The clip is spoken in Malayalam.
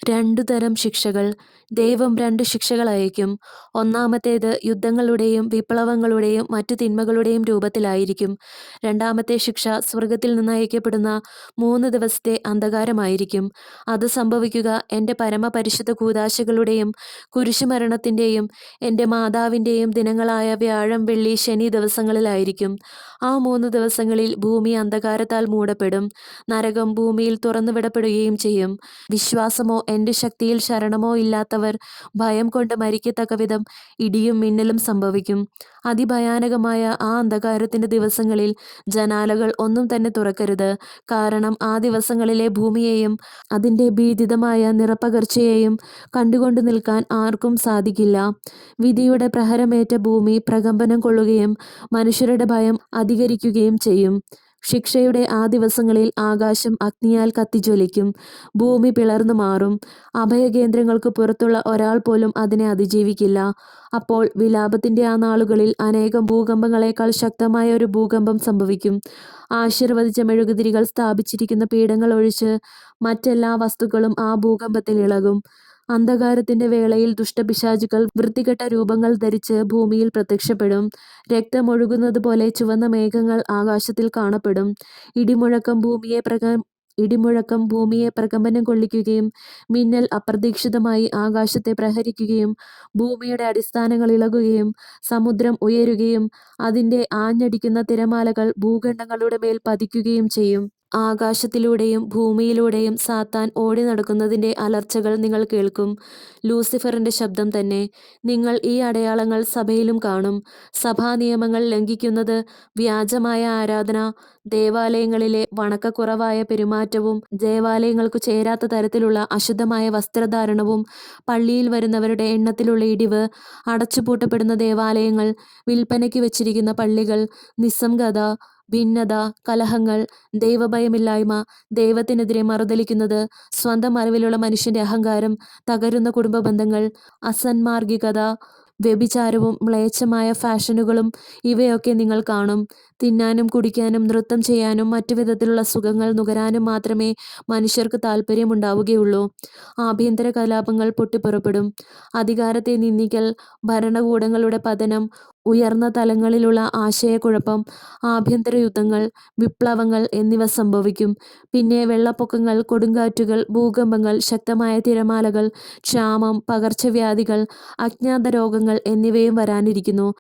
രണ്ടു തരം ശിക്ഷകൾ. ദൈവം രണ്ടു ശിക്ഷകൾ അയക്കും. ഒന്നാമത്തേത് യുദ്ധങ്ങളുടെയും വിപ്ലവങ്ങളുടെയും മറ്റു തിന്മകളുടെയും രൂപത്തിലായിരിക്കും. രണ്ടാമത്തെ ശിക്ഷ സ്വർഗ്ഗത്തിൽ നിന്ന് അയക്കപ്പെടുന്ന 3 ദിവസത്തെ അന്ധകാരമായിരിക്കും. അത് സംഭവിക്കുക എൻ്റെ പരമപരിശുദ്ധ കൂദാശകളുടെയും കുരിശുമരണത്തിൻ്റെയും എൻ്റെ മാതാവിൻ്റെയും ദിനങ്ങളായ വ്യാഴം, വെള്ളി, ശനി ദിവസങ്ങളിലായിരിക്കും. ആ 3 ദിവസങ്ങളിൽ ഭൂമി അന്ധകാരത്താൽ മൂടപ്പെടും. നരകം ഭൂമിയിൽ തുറന്നുവിടപ്പെടുകയും ചെയ്യും. വിശ്വാസമോ എൻ്റെ ശക്തിയിൽ ശരണമോ ഇല്ലാത്തവർ ഭയം കൊണ്ട് മരിക്കത്തക്കവിധം ഇടിയും മിന്നലും സംഭവിക്കും. അതിഭയാനകമായ ആ അന്ധകാരത്തിൻ്റെ ദിവസങ്ങളിൽ ജനാലകൾ ഒന്നും തന്നെ തുറക്കരുത്. കാരണം ആ ദിവസങ്ങളിലെ ഭൂമിയെയും അതിൻ്റെ ഭീതിതമായ നിറപ്പകർച്ചയെയും കണ്ടുകൊണ്ടു നിൽക്കാൻ ആർക്കും സാധിക്കില്ല. വിധിയുടെ പ്രഹരമേറ്റ ഭൂമി പ്രകമ്പനം കൊള്ളുകയും മനുഷ്യരുടെ ഭയം അധികരിക്കുകയും ചെയ്യും. ശിക്ഷയുടെ ആ ദിവസങ്ങളിൽ ആകാശം അഗ്നിയാൽ കത്തിജ്വലിക്കും. ഭൂമി പിളർന്നു മാറും. അഭയകേന്ദ്രങ്ങൾക്ക് പുറത്തുള്ള ഒരാൾ പോലും അതിനെ അതിജീവിക്കില്ല. അപ്പോൾ വിലാപത്തിൻ്റെ ആ നാളുകളിൽ അനേകം ഭൂകമ്പങ്ങളേക്കാൾ ശക്തമായ ഒരു ഭൂകമ്പം സംഭവിക്കും. ആശീർവദിച്ച മെഴുകുതിരികൾ സ്ഥാപിച്ചിരിക്കുന്ന പീഠങ്ങൾ ഒഴിച്ച് മറ്റെല്ലാ വസ്തുക്കളും ആ ഭൂകമ്പത്തിൽ ഇളകും. അന്ധകാരത്തിൻ്റെ വേളയിൽ ദുഷ്ടപിശാചുക്കൾ വൃത്തികെട്ട രൂപങ്ങൾ ധരിച്ച് ഭൂമിയിൽ പ്രത്യക്ഷപ്പെടും. രക്തമൊഴുകുന്നത് പോലെ ചുവന്ന മേഘങ്ങൾ ആകാശത്തിൽ കാണപ്പെടും. ഇടിമുഴക്കം ഭൂമിയെ പ്രകമ്പനം കൊള്ളിക്കുകയും മിന്നൽ അപ്രതീക്ഷിതമായി ആകാശത്തെ പ്രഹരിക്കുകയും ഭൂമിയുടെ അടിസ്ഥാനങ്ങൾ ഇളകുകയും സമുദ്രം ഉയരുകയും അതിൻ്റെ ആഞ്ഞടിക്കുന്ന തിരമാലകൾ ഭൂഖണ്ഡങ്ങളുടെ മേൽ പതിക്കുകയും ചെയ്യും. ആകാശത്തിലൂടെയും ഭൂമിയിലൂടെയും സാത്താൻ ഓടി നടക്കുന്നതിൻ്റെ അലർച്ചകൾ നിങ്ങൾ കേൾക്കും. ലൂസിഫറിൻ്റെ ശബ്ദം തന്നെ. നിങ്ങൾ ഈ അടയാളങ്ങൾ സഭയിലും കാണും. സഭാനിയമങ്ങൾ ലംഘിക്കുന്നത്, വ്യാജമായ ആരാധന, ദേവാലയങ്ങളിലെ വണക്കക്കുറവായ പെരുമാറ്റവും, ദേവാലയങ്ങൾക്കു ചേരാത്ത തരത്തിലുള്ള അശുദ്ധമായ വസ്ത്രധാരണവും, പള്ളിയിൽ വരുന്നവരുടെ എണ്ണത്തിലുള്ള ഇടിവ്, അടച്ചുപൂട്ടപ്പെടുന്ന ദേവാലയങ്ങൾ, വിൽപ്പനയ്ക്ക് വച്ചിരിക്കുന്ന പള്ളികൾ, നിസ്സംഗത, ഭിന്നത, കലഹങ്ങൾ, ദൈവഭയമില്ലായ്മ, ദൈവത്തിനെതിരെ മറുതലിക്കുന്നത്, സ്വന്തം അറിവിലുള്ള മനുഷ്യൻ്റെ അഹങ്കാരം, തകരുന്ന കുടുംബബന്ധങ്ങൾ, അസന്മാർഗികത, വ്യഭിചാരവും മ്ലേച്ഛമായ ഫാഷനുകളും ഇവയൊക്കെ നിങ്ങൾ കാണും. തിന്നാനും കുടിക്കാനും നൃത്തം ചെയ്യാനും മറ്റു വിധത്തിലുള്ള സുഖങ്ങൾ നുകരാനും മാത്രമേ മനുഷ്യർക്ക് താൽപ്പര്യമുണ്ടാവുകയുള്ളൂ. ആഭ്യന്തര കലാപങ്ങൾ പൊട്ടിപ്പുറപ്പെടും. അധികാരത്തെ നിന്ദിക്കൽ, ഭരണകൂടങ്ങളുടെ പതനം, ഉയർന്ന തലങ്ങളിലുള്ള ആശയക്കുഴപ്പം, ആഭ്യന്തര യുദ്ധങ്ങൾ, വിപ്ലവങ്ങൾ എന്നിവ സംഭവിക്കും. പിന്നെ വെള്ളപ്പൊക്കങ്ങൾ, കൊടുങ്കാറ്റുകൾ, ഭൂകമ്പങ്ങൾ, ശക്തമായ തിരമാലകൾ, ക്ഷാമം, പകർച്ചവ്യാധികൾ, അജ്ഞാത രോഗങ്ങൾ എന്നിവയും വരാനിരിക്കുന്നു.